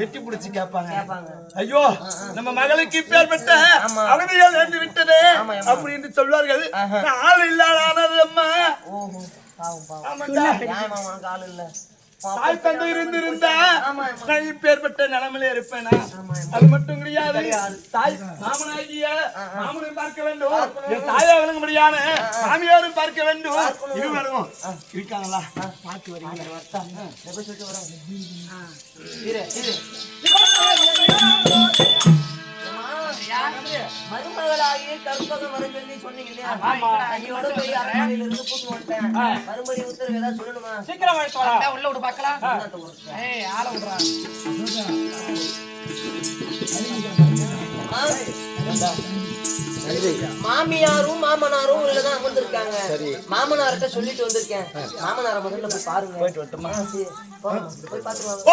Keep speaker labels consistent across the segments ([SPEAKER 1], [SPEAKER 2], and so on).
[SPEAKER 1] எட்டி பிடிச்சி கேட்பாங்க. ஐயோ நம்ம மகளுக்கு பேர் பெற்ற அகதிகள் என்று விட்டதே அப்படின்னு சொல்வார்கள். ஆள் இல்லாத அம்மா.
[SPEAKER 2] ஆள் இல்ல
[SPEAKER 1] தாய் தந்தை இருந்திருந்தா நான் இப்பேற்பட்ட நிலைமையில இருப்பேனா? அது மட்டும் கிடையாது. தாய் மாமனாகிய மாமனை பார்க்க வேண்டும், என் தாயை வழங்க முடியாத மாமியாரும் பார்க்க வேண்டும். இருவரும் இருக்காங்களா? பார்த்து வரீங்களா?
[SPEAKER 2] மருமகளாகிய கற்பகம் வர சொல்லி சொன்னீங்க இல்லையா? அடியோட போய் அரண்மனையில இருந்து கூட்டு வந்துட்டேன். மறுபடி உத்தரவு ஏதாவது சொல்லணுமா?
[SPEAKER 3] சீக்கிரம் உள்ள விடு பார்க்கலாம். ஆள விடுறா.
[SPEAKER 2] மாமியாரும் மாமனாரும் உள்ளதான் அமர்ந்திருக்காங்க. மாமனார்கிட்ட சொல்லிட்டு வந்திருக்கேன். மாமனார முதல்ல போய் பாருங்க.
[SPEAKER 1] போயிட்டு வரட்டுமா?
[SPEAKER 2] போய் பாத்துருவாங்க.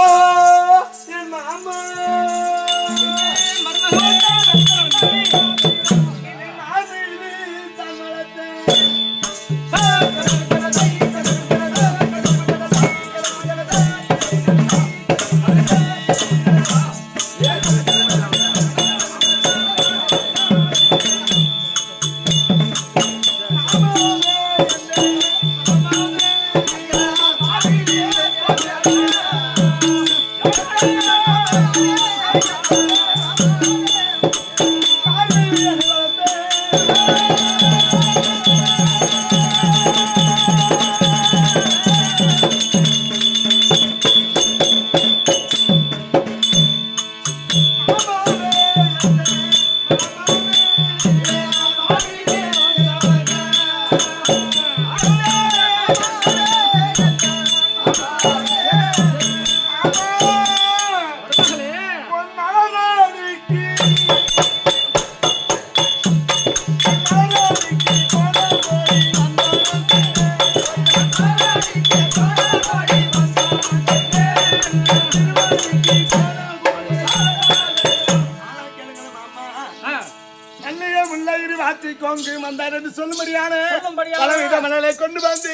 [SPEAKER 1] கொண்டு வந்து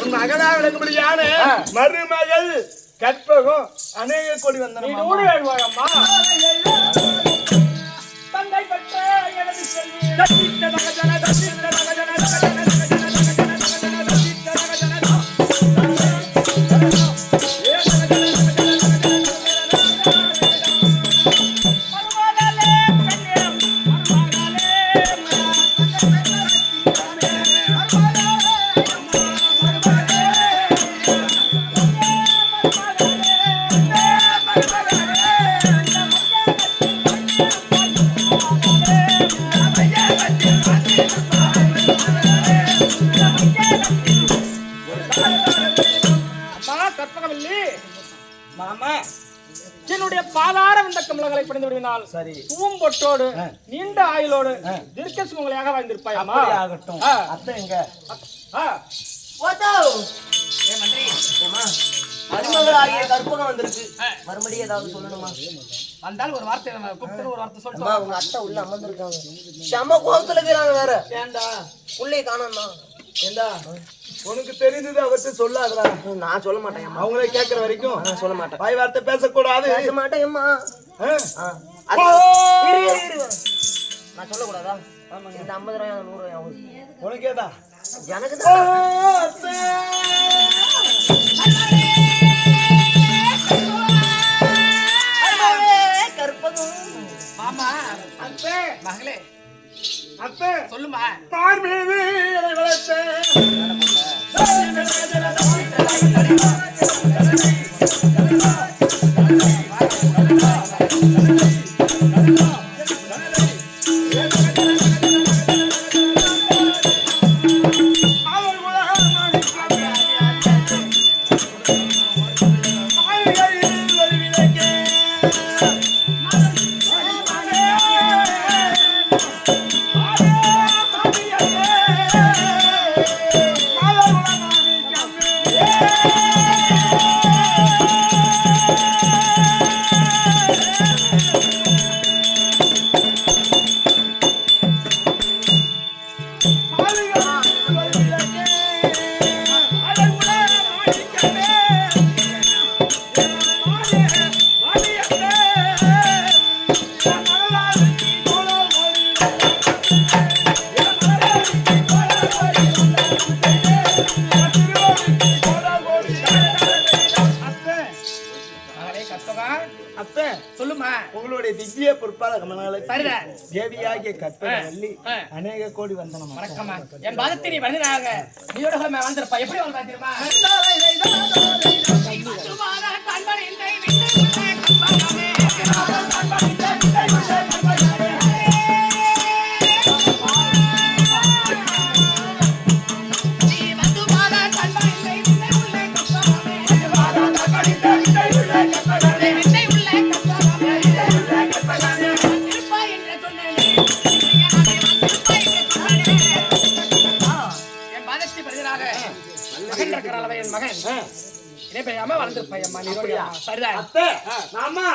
[SPEAKER 1] உன் மகனா விளங்கும்படியான மருமகள் கற்பகம் அநேக கோடி வந்தம்மா. தந்தை பெற்ற எனது
[SPEAKER 3] என்னுடைய பாதார வந்த கமலங்களை பணிந்து விடுவினால் சரி பூம்பொட்டோடு நீண்ட ஆயுளோடு தீர்க்க சுமங்கலியாக வாழ்ந்திருப்பாய். அம்மா
[SPEAKER 1] ஆகட்டும். அத்தை எங்க?
[SPEAKER 2] மருமகளாகிய கற்பகம் வந்திருக்கு. மறுபடியும் ஏதாவது சொல்லணுமா?
[SPEAKER 3] வந்தால் ஒரு வார்த்தை கூப்பிட்டு ஒரு வார்த்தை சொல்லுமா?
[SPEAKER 2] உங்க அத்தை உள்ள அமர்ந்திருக்காங்க. செம கோபத்துல இருக்கிறாங்க. வேற
[SPEAKER 3] ஏண்டா
[SPEAKER 2] உள்ளே காணோம்னா?
[SPEAKER 1] ஏண்டா உனக்கு தெரிஞ்சது அவர்கிட்ட சொல்லாதடா.
[SPEAKER 2] நான் சொல்ல மாட்டேன்.
[SPEAKER 1] அவங்களே கேட்கற வரைக்கும்
[SPEAKER 2] நான் சொல்ல மாட்டேன்.
[SPEAKER 1] வாய் வார்த்தை பேசக்கூடாது.
[SPEAKER 2] பேச மாட்டேன். நான் சொல்லக்கூடாதா? இந்த 50 ரூபாய் 100 ரூபாய்
[SPEAKER 1] உனக்கேதா?
[SPEAKER 2] எனக்கு கற்பகம்
[SPEAKER 3] மாமா அத்தை மகளே
[SPEAKER 1] அத்தை
[SPEAKER 3] சொல்லுமா?
[SPEAKER 1] தார் மீது வளர்த்த அத்தை
[SPEAKER 3] சொல்லுமா.
[SPEAKER 1] உங்களுடைய திவ்ய பொறுப்பாள கமலங்களை
[SPEAKER 3] சரிதான்.
[SPEAKER 1] தேவியாகிய கற்பனை அநேக கோடி வந்தனம்.
[SPEAKER 3] வணக்கம்மா. என் பாதத்தை நீ வந்தனாக நீயோட வந்திருப்பா. எப்படி வந்தா தெரியுமா? என் மகன் இணைப்பையாம வளர்ந்துருப்பையம்மா. சரிதான்.
[SPEAKER 1] மாமா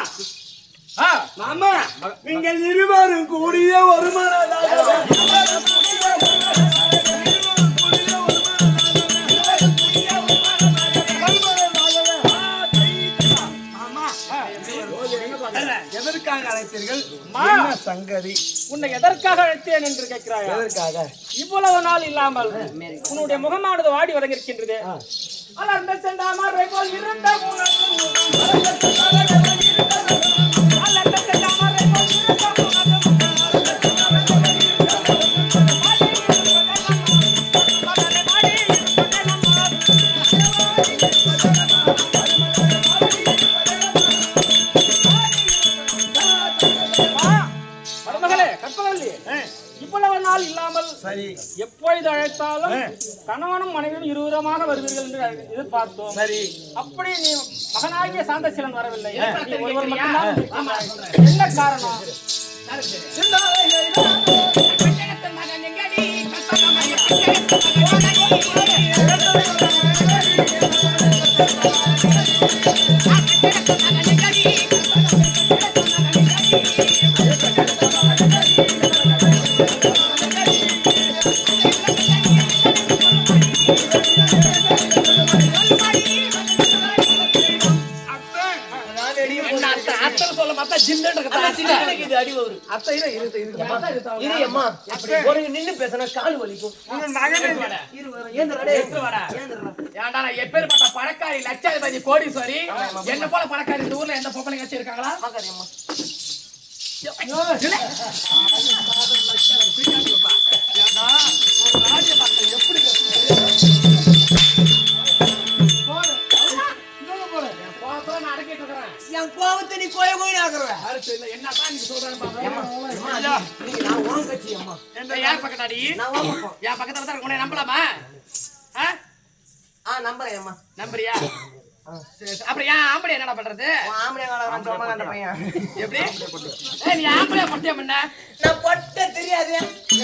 [SPEAKER 1] மாமா நீங்கள் இருவரும் கூடிய ஒரு எதற்காக அழைத்தீர்கள்? சங்கதி
[SPEAKER 3] உன்னை எதற்காக அழைத்தேன் என்று கேட்கிறாயா?
[SPEAKER 1] எதற்காக?
[SPEAKER 3] இவ்வளவு நாள் இல்லாமல் உன்னுடைய முகமானது வாடி வதங்கிருக்கின்றது. அலர்ந்த செந்தாமரை போல் இருந்த இவ்வளவு நாள் இல்லாமல்
[SPEAKER 1] சரி
[SPEAKER 3] எப்பொழுது அழைத்தாலும் கணவனும் மனைவியும் இருவரமாக வருவீர்கள் என்று எதிர்பார்த்தோம்.
[SPEAKER 1] சரி
[SPEAKER 3] அப்படி நீ மகனாகிய சாந்தசீலன் வரவில்லை. நீ ஒருவர் மட்டும்தான் இருக்கிறாய். என்ன காரணம்?
[SPEAKER 2] நின்னு பேசினா கால் வலிக்கும்.
[SPEAKER 3] எப்பேற்பட்ட பணக்காரி லட்சாதிபதி கோடீஸ்வரி என்ன போல பணக்காரி இந்த ஊர்ல எந்த பொம்பளைங்க வச்சிருக்காங்களா?
[SPEAKER 2] என் கோவத்தை நீ கோய கோயின்னு ஆக்குற.
[SPEAKER 3] என்னதான் நீங்க சொல்றாங்க?
[SPEAKER 2] யார் பக்கத்தாடி? நான் உன் பக்கம்.
[SPEAKER 3] என் பக்கத்துல தான் உன்னை நம்பலாமா?
[SPEAKER 2] நம்புறேன் அம்மா.
[SPEAKER 3] நம்புறியா? அப்புறம் ஏன் ஆம்பளை என்னடா பண்றது?
[SPEAKER 2] ஆம்பளை காலம் அந்த பையன்
[SPEAKER 3] எப்படி? நீ ஆம்பளை பொட்டியா பண்ண?
[SPEAKER 2] நான் பொட்ட தெரியாது.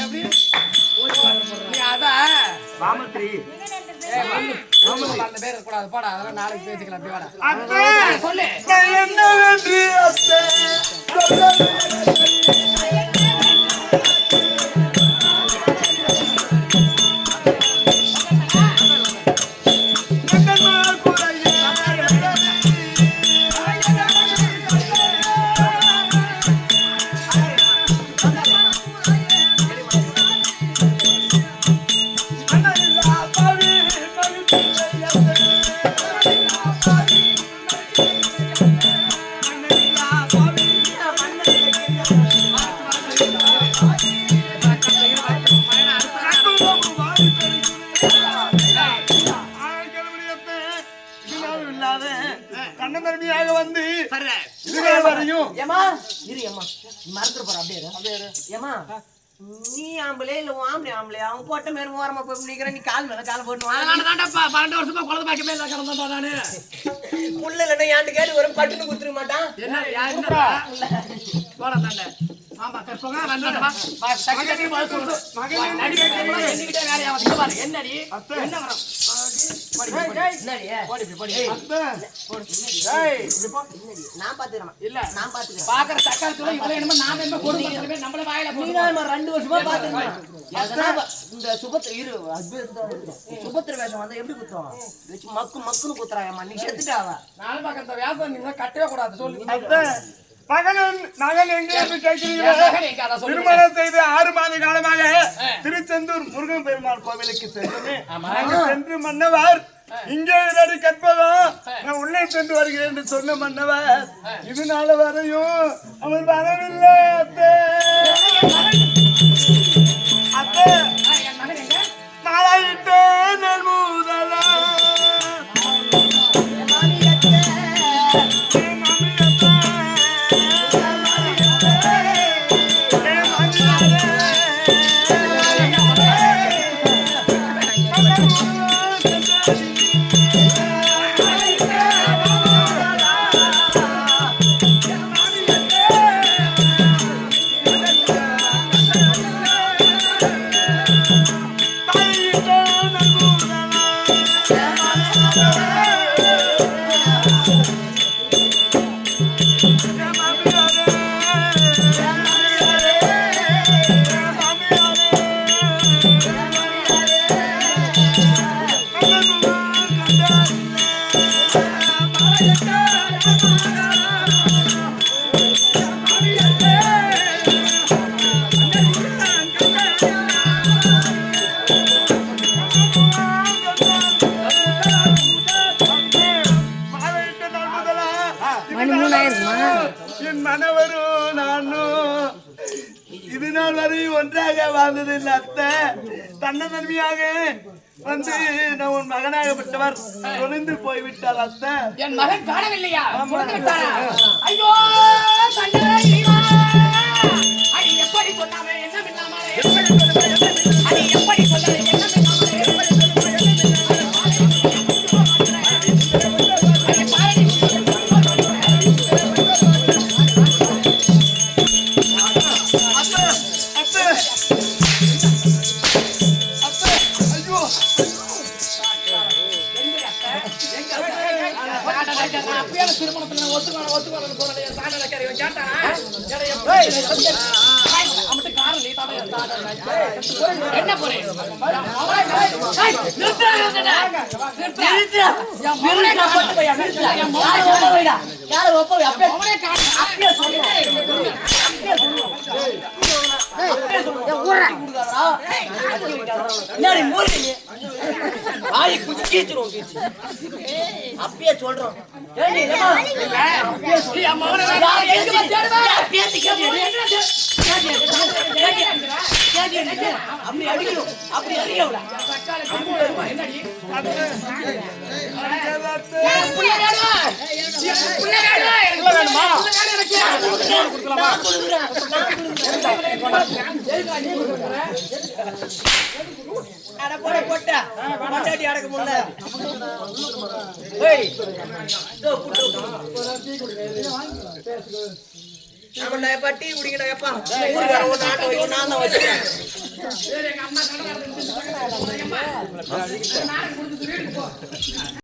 [SPEAKER 3] எப்படி? நீ அதான்
[SPEAKER 1] ராமத்ரி
[SPEAKER 3] அந்த பேர் கூடாது போடா. அதெல்லாம் நாளைக்கு பேசிக்கலாம். அப்படி வாடா சொல்லு.
[SPEAKER 1] என்னவென்று அத்தை கண்ணமரணியாக வந்து இதுவரை வரையும்
[SPEAKER 2] ஏமா இரு ஏமா மறந்துட்டு போற அப்படியே ஏமா நீ ஆம்பளை இல்ல ஆம்பளை ஆம்பளை அவங்க போட்ட மேல ஓரமா போய் நிக்கிற நீ கால் மேல கால் போட்டு
[SPEAKER 3] தாண்டப்பா 12 வருஷமா குழந்தை பாக்க மேல கிடந்தா நானு
[SPEAKER 2] புள்ள இல்லைன்னா ஏன்ட்டு கேட்டு ஒரு பட்டுன்னு குத்துருக்க மாட்டான்.
[SPEAKER 3] என்ன யாருடா போற தாண்ட ஆமா கற்பங்க வந்தடா வா சக்கரட்டி பால் சொல்லு மகனே நடிகை என்னிட்ட வேலையா வந்து பாரு என்னடி என்ன வரம்
[SPEAKER 2] நான் பாத்துக்கிறேன்.
[SPEAKER 3] இல்ல
[SPEAKER 2] நான் பாத்துக்கிறேன்.
[SPEAKER 3] பாக்குற சக்கரத்துல இவ்வளவு என்னமோ நாம என்ன கொடுத்து நம்மள வாயில
[SPEAKER 2] நீ நான் 2 வருஷமா பாத்துக்கிறேன். இந்த சுபத்திர வேஷம் வந்தா எப்படி குத்துவான்? வச்சு மக்குன்னு குத்துறாயம்மா. நீ செத்துட்டாவ.
[SPEAKER 3] நானும் பாக்குற இந்த வேஷம் நீங்க கட்டவே கூடாது சொல்லு.
[SPEAKER 1] மகன் எங்கே என்று கேட்கிறீர்கள்? திருமணம் செய்து 6 மாத காலமாக திருச்செந்தூர் முருகன் பெருமாள் கோவிலுக்கு சென்று சென்று மன்னவர் இங்கே இரடி கற்பகம் நான் உள்ளே சென்று வருகிறேன் என்று சொன்ன மன்னவர் இதனால வரையும் அவன் வரவில்லை. அத்தே அத்தே
[SPEAKER 3] என் மகன் எங்க?
[SPEAKER 1] நாளாயிட்டேன் முதலா என் மனவரும் நானும் இது நாள் வரை ஒன்றாக வாழ்ந்ததில்லை. அத்தை தன்னதன்மையாக வந்து நான் உன் மகனாகப்பட்டவர் தொலைந்து போய்விட்டார். அத்தை
[SPEAKER 3] என் மகன் காணவில்லையா? ஐயோ அடி எப்படி சொன்னாமே என்ன பின்னாமலே அடி எப்படி சொன்னாலே என்ன என்ன போறேன்
[SPEAKER 2] அப்பயே சொல்றோம் அப்படி அடிக்கணும் அப்படி அறியவில்லை அடக்க முடியல பட்டி குடிக்கடா நான் தான் வச்சுக்கிறேன்.